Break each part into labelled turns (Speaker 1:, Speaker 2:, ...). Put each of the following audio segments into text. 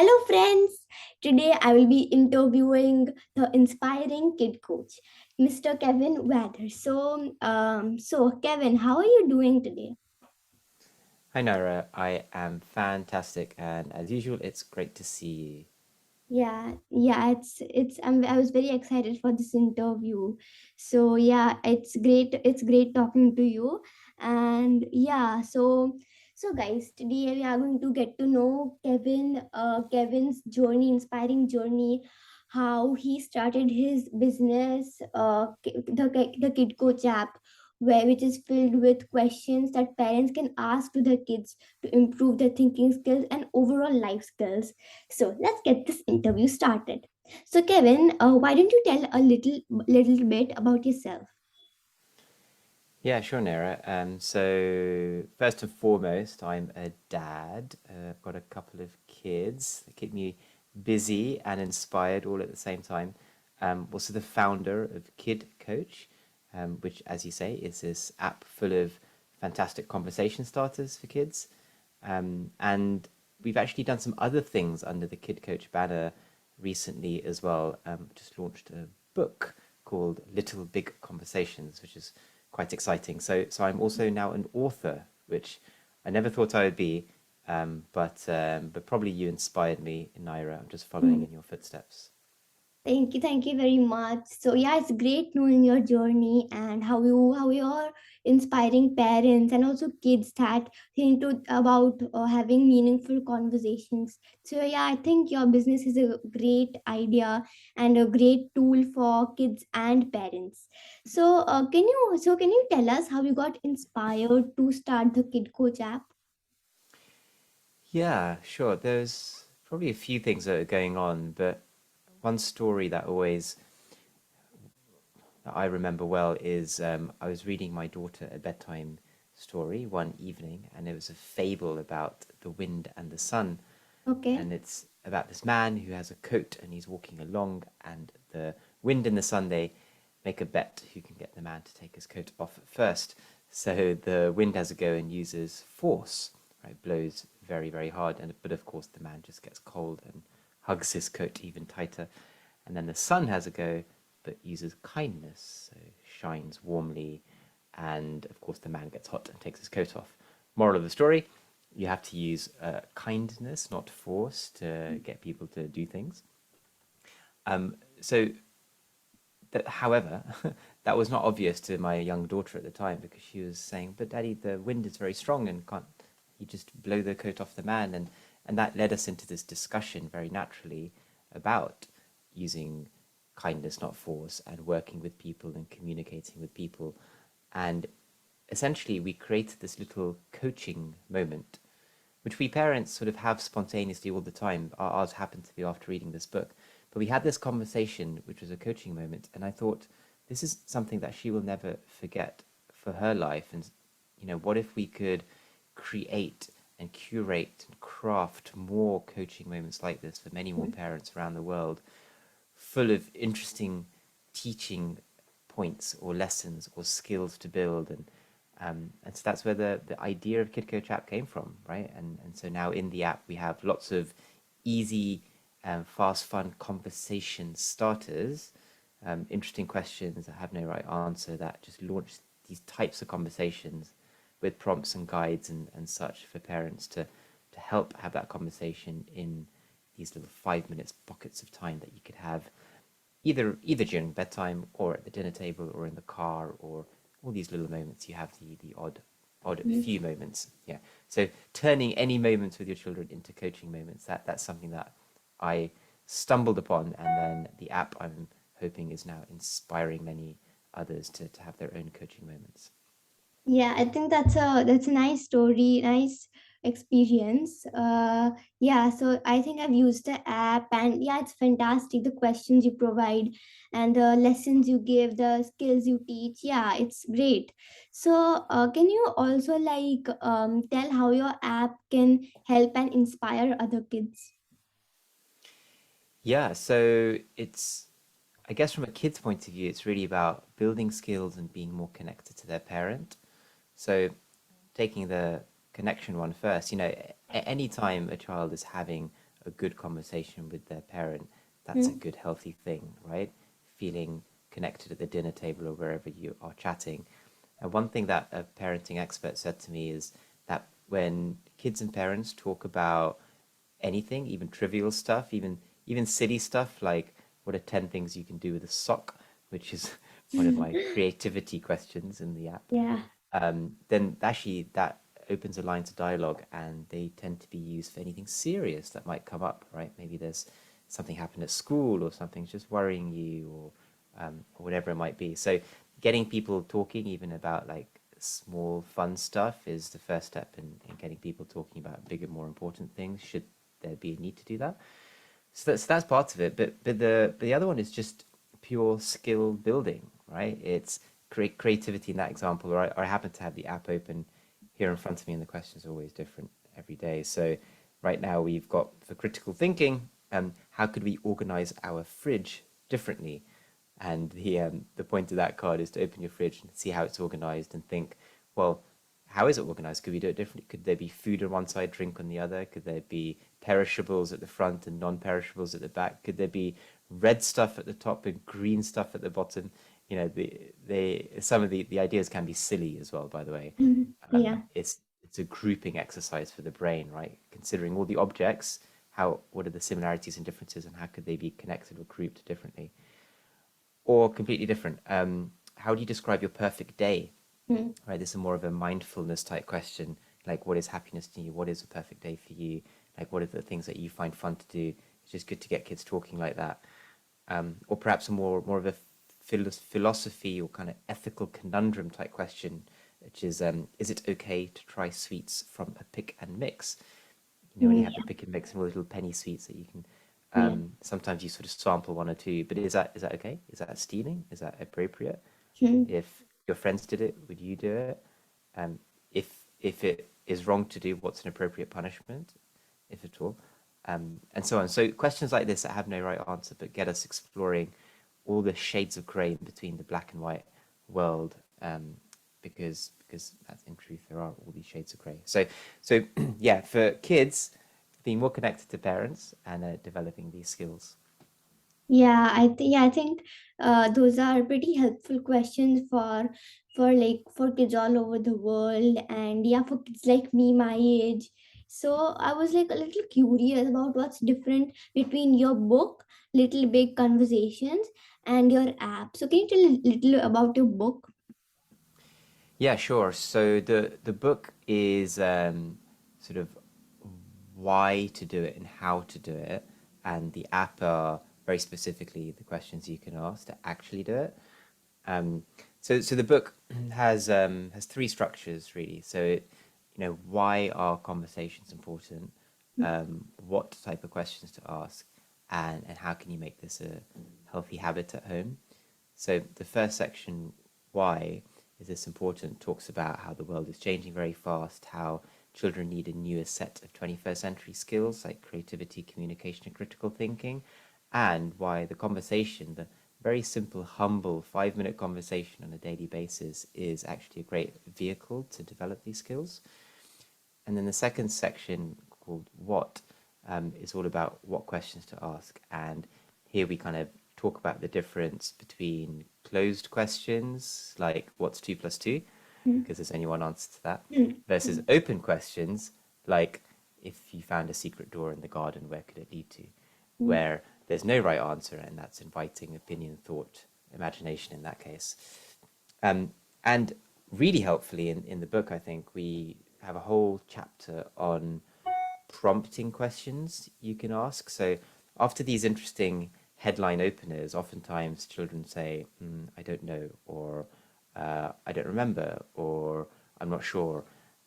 Speaker 1: Hello, friends. Today I will be interviewing the inspiring kid coach, Mr. Kavin Wadhar. So Kevin, how are you doing today?
Speaker 2: Hi Naira, I am fantastic, and as usual, it's great to see you.
Speaker 1: Yeah. I was very excited for this interview. So yeah, it's great. It's great talking to you. And yeah, so guys, today we are going to get to know Kevin's journey, inspiring journey, how he started his business, the Kid Coach app, where which is filled with questions that parents can ask to their kids to improve their thinking skills and overall life skills. So let's get this interview started. So Kevin, why don't you tell a little bit about yourself?
Speaker 2: Yeah, sure, Naira. So first and foremost, I'm a dad. I've got a couple of kids that keep me busy and inspired all at the same time. Also the founder of Kid Coach, which, as you say, is this app full of fantastic conversation starters for kids. And we've actually done some other things under the Kid Coach banner recently as well. Just launched a book called Little Big Conversations, which is quite exciting. So I'm also now an author, which I never thought I would be, but probably you inspired me, Naira. I'm just following in your footsteps.
Speaker 1: Thank you very much. So yeah, it's great knowing your journey and how you are inspiring parents and also kids that think to about having meaningful conversations. So yeah, I think your business is a great idea and a great tool for kids and parents. So can you tell us how you got inspired to start the Kid Coach app?
Speaker 2: Yeah, sure. There's probably a few things that are going on, but one story that I remember well is I was reading my daughter a bedtime story one evening, and it was a fable about the wind and the sun.
Speaker 1: Okay.
Speaker 2: And it's about this man who has a coat and he's walking along, and the wind and the sun, they make a bet who can get the man to take his coat off first. So the wind has a go and uses force, right? Blows very, very hard, but of course the man just gets cold and hugs his coat even tighter. And then the sun has a go, but uses kindness, so shines warmly, and of course the man gets hot and takes his coat off. Moral of the story: you have to use kindness, not force, to get people to do things. So, however, that was not obvious to my young daughter at the time because she was saying, "But Daddy, the wind is very strong, and can't you just blow the coat off the man?" And that led us into this discussion very naturally about using kindness, not force, and working with people and communicating with people. And essentially, we created this little coaching moment which we parents sort of have spontaneously all the time. Ours happened to be after reading this book. But we had this conversation, which was a coaching moment, and I thought, this is something that she will never forget for her life. And, what if we could create and curate and craft more coaching moments like this for many more parents around the world, full of interesting teaching points or lessons or skills to build, and so that's where the idea of KidCoachApp came from, right? And so now in the app we have lots of easy, fast, fun conversation starters, interesting questions that have no right answer that just launch these types of conversations with prompts and guides and such for parents to help have that conversation in these little 5 minutes pockets of time that you could have either during bedtime or at the dinner table or in the car or all these little moments. You have the odd few moments. Yeah. So turning any moments with your children into coaching moments, that's something that I stumbled upon, and then the app, I'm hoping, is now inspiring many others to have their own coaching moments.
Speaker 1: Yeah, I think that's a nice story, nice experience. Yeah, so I think I've used the app, and yeah, it's fantastic. The questions you provide and the lessons you give, the skills you teach. Yeah, it's great. So, can you also tell how your app can help and inspire other kids?
Speaker 2: Yeah, so it's, I guess from a kid's point of view, it's really about building skills and being more connected to their parent. So taking the connection one first, any time a child is having a good conversation with their parent, that's a
Speaker 1: Mm.
Speaker 2: good, healthy thing, right? Feeling connected at the dinner table or wherever you are chatting. And one thing that a parenting expert said to me is that when kids and parents talk about anything, even trivial stuff, even silly stuff like what are 10 things you can do with a sock, which is one of my creativity questions in the app,
Speaker 1: Yeah.
Speaker 2: then actually that opens a line to dialogue and they tend to be used for anything serious that might come up, right? Maybe there's something happened at school or something's just worrying you or whatever it might be. So getting people talking even about like small fun stuff is the first step in getting people talking about bigger, more important things, should there be a need to do that. So that's part of it, but the other one is just pure skill building, right? It's creativity in that example, or I happen to have the app open here in front of me, and the questions are always different every day. So right now we've got for critical thinking, how could we organize our fridge differently? And the point of that card is to open your fridge and see how it's organized and think, well, how is it organized? Could we do it differently? Could there be food on one side, drink on the other? Could there be perishables at the front and non-perishables at the back? Could there be red stuff at the top and green stuff at the bottom? You know, some of the ideas can be silly as well, by the way.
Speaker 1: Mhm. Yeah.
Speaker 2: It's a grouping exercise for the brain, right? Considering all the objects, how what are the similarities and differences, and how could they be connected or grouped differently? Or completely different. How do you describe your perfect day?
Speaker 1: Mm.
Speaker 2: Right, this is more of a mindfulness type question. Like, what is happiness to you? What is a perfect day for you? Like, what are the things that you find fun to do? It's just good to get kids talking like that. Or perhaps a more of a philosophy or kind of ethical conundrum type question, which is it okay to try sweets from a pick and mix? You know, when you have the
Speaker 1: Yeah.
Speaker 2: pick and mix and all the little penny sweets that you can.
Speaker 1: Yeah.
Speaker 2: Sometimes you sort of sample one or two, but is that okay? Is that stealing? Is that appropriate?
Speaker 1: Mm.
Speaker 2: If your friends did it, would you do it? If it is wrong to do, what's an appropriate punishment, if at all, and so on. So questions like this that have no right answer, but get us exploring all the shades of grey between the black and white world, because that's in truth there are all these shades of grey. So yeah, for kids, being more connected to parents and developing these skills.
Speaker 1: Yeah, I think those are pretty helpful questions for kids all over the world, and yeah, for kids like me my age. So I was like a little curious about what's different between your book, Little Big Conversations, and your app. So can you tell a little about your book?
Speaker 2: Yeah, sure. So the book is sort of why to do it and how to do it, and the app are very specifically the questions you can ask to actually do it. Um, so the book has three structures really. So why are conversations important? What type of questions to ask, and how can you make this a healthy habit at home? So the first section, why is this important, talks about how the world is changing very fast, how children need a newer set of 21st century skills like creativity, communication, and critical thinking, and why the conversation, the very simple, humble 5-minute conversation on a daily basis is actually a great vehicle to develop these skills. And then the second section called What is all about what questions to ask. And here we kind of talk about the difference between closed questions, like what's 2 plus 2,
Speaker 1: Mm.
Speaker 2: because there's only one answer to that,
Speaker 1: Mm.
Speaker 2: versus
Speaker 1: Mm.
Speaker 2: open questions, like if you found a secret door in the garden, where could it lead to?
Speaker 1: Mm.
Speaker 2: Where there's no right answer, and that's inviting opinion, thought, imagination in that case. And really helpfully in the book, I think we have a whole chapter on prompting questions you can ask. So after these interesting headline openers, oftentimes children say, I don't know, or I don't remember, or I'm not sure.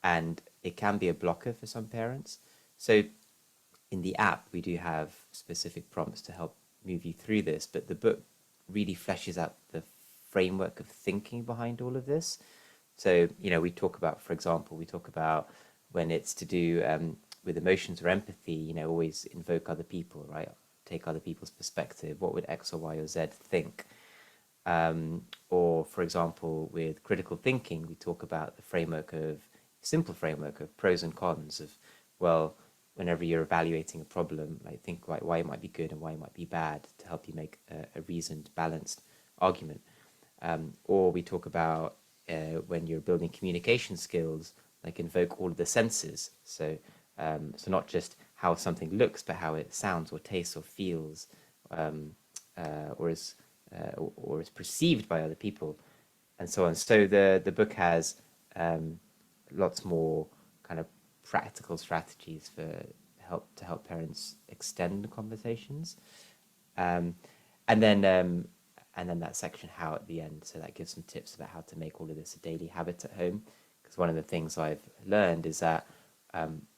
Speaker 2: And it can be a blocker for some parents. So in the app, we do have specific prompts to help move you through this, but the book really fleshes out the framework of thinking behind all of this. So, we talk about, for example, we talk about when it's to do with emotions or empathy, always invoke other people, right? Take other people's perspective. What would X or Y or Z think? Or, for example, with critical thinking, we talk about the simple framework of pros and cons of, well, whenever you're evaluating a problem, like think why it might be good and why it might be bad to help you make a reasoned, balanced argument. Or we talk about when you're building communication skills, like invoke all of the senses. So not just how something looks, but how it sounds or tastes or feels, um, or is perceived by other people, and so on. So the book has lots more kind of practical strategies for help parents extend conversations, um, and then um, and then that section how at the end. So that gives some tips about how to make all of this a daily habit at home. Because one of the things I've learned is that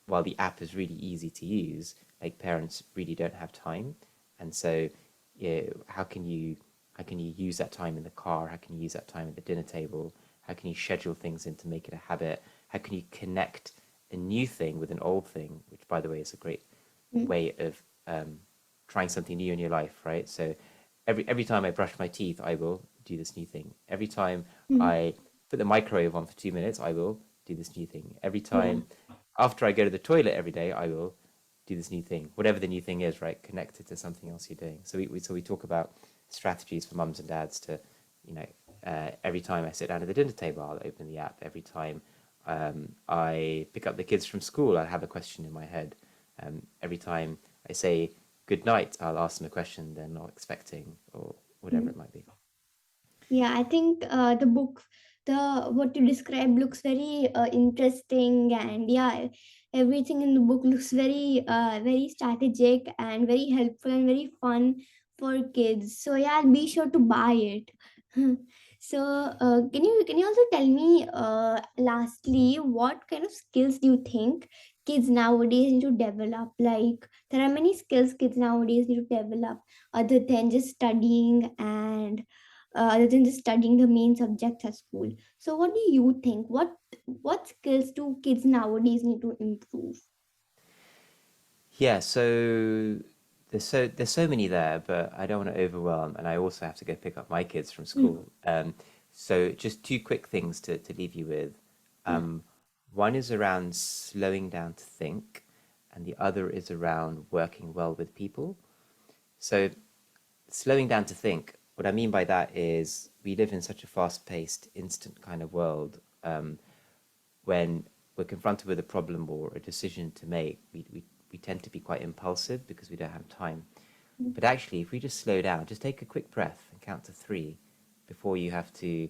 Speaker 2: while the app is really easy to use, like parents really don't have time, and so yeah, how can you use that time in the car? How can you use that time at the dinner table? How can you schedule things in to make it a habit? How can you connect a new thing with an old thing, which, by the way, is a great
Speaker 1: Mm.
Speaker 2: way of trying something new in your life, right? So every time I brush my teeth, I will do this new thing. Every time
Speaker 1: Mm.
Speaker 2: I put the microwave on for 2 minutes, I will do this new thing. Every
Speaker 1: Yeah.
Speaker 2: time after I go to the toilet every day, I will do this new thing, whatever the new thing is, right? Connect it to something else you're doing. So we talk about strategies for mums and dads to, you know, every time I sit down at the dinner table, I'll open the app. Every time I pick up the kids from school, I have a question in my head. Every time I say good night, I'll ask them a question they're not expecting, or whatever
Speaker 1: Mm.
Speaker 2: it might be.
Speaker 1: Yeah, I think the book, the what you describe looks very interesting, and yeah, everything in the book looks very strategic and very helpful and very fun for kids. So yeah, I'll be sure to buy it. So can you also tell me lastly what kind of skills do you think kids nowadays need to develop? Like there are many skills kids nowadays need to develop other than just studying and other than just studying the main subjects at school. So, what do you think? What skills do kids nowadays need to improve?
Speaker 2: Yeah, so there's so many there, but I don't want to overwhelm, and I also have to go pick up my kids from
Speaker 1: Mm.
Speaker 2: school. So just two quick things to leave you with.
Speaker 1: Yeah.
Speaker 2: Um, One is around slowing down to think, and the other is around working well with people. So slowing down to think, what I mean by that is we live in such a fast-paced, instant kind of world. When we're confronted with a problem or a decision to make, we tend to be quite impulsive because we don't have time. But actually, if we just slow down, just take a quick breath and count to three before you have to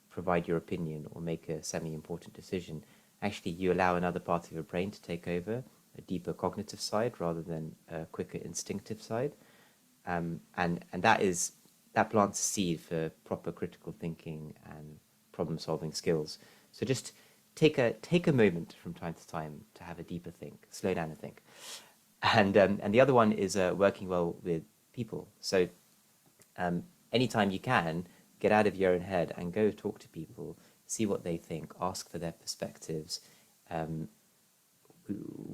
Speaker 2: provide your opinion or make a semi important decision, actually, you allow another part of your brain to take over, a deeper cognitive side rather than a quicker instinctive side. And that plants a seed for proper critical thinking and problem solving skills. So just take a moment from time to time to have a deeper think, slow down and think. And the other one is working well with people. So anytime you can, get out of your own head and go talk to people, see what they think, ask for their perspectives. Um,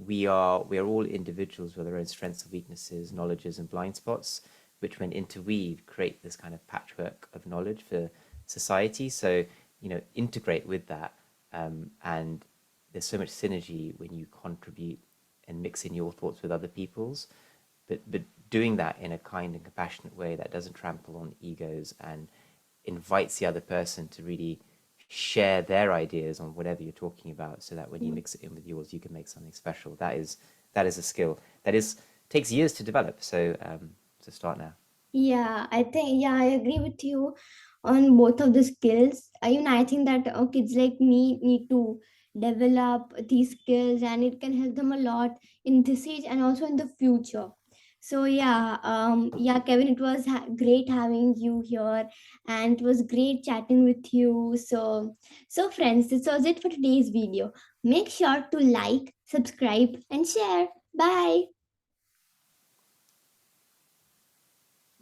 Speaker 2: we are all individuals with our own strengths and weaknesses, knowledges and blind spots, which when interweaved create this kind of patchwork of knowledge for society. So integrate with that, and there's so much synergy when you contribute and mix in your thoughts with other people's, but doing that in a kind and compassionate way that doesn't trample on egos and invites the other person to really share their ideas on whatever you're talking about, so that when you
Speaker 1: Mm.
Speaker 2: mix it in with yours, you can make something special. That is a skill that is takes years to develop. So start now.
Speaker 1: Yeah, I think yeah, I agree with you on both of the skills. Even I think that kids like me need to develop these skills, and it can help them a lot in this age and also in the future. So yeah, yeah, Kevin, it was great having you here, and it was great chatting with you. So friends, this was it for today's video. Make sure to like, subscribe, and share. Bye.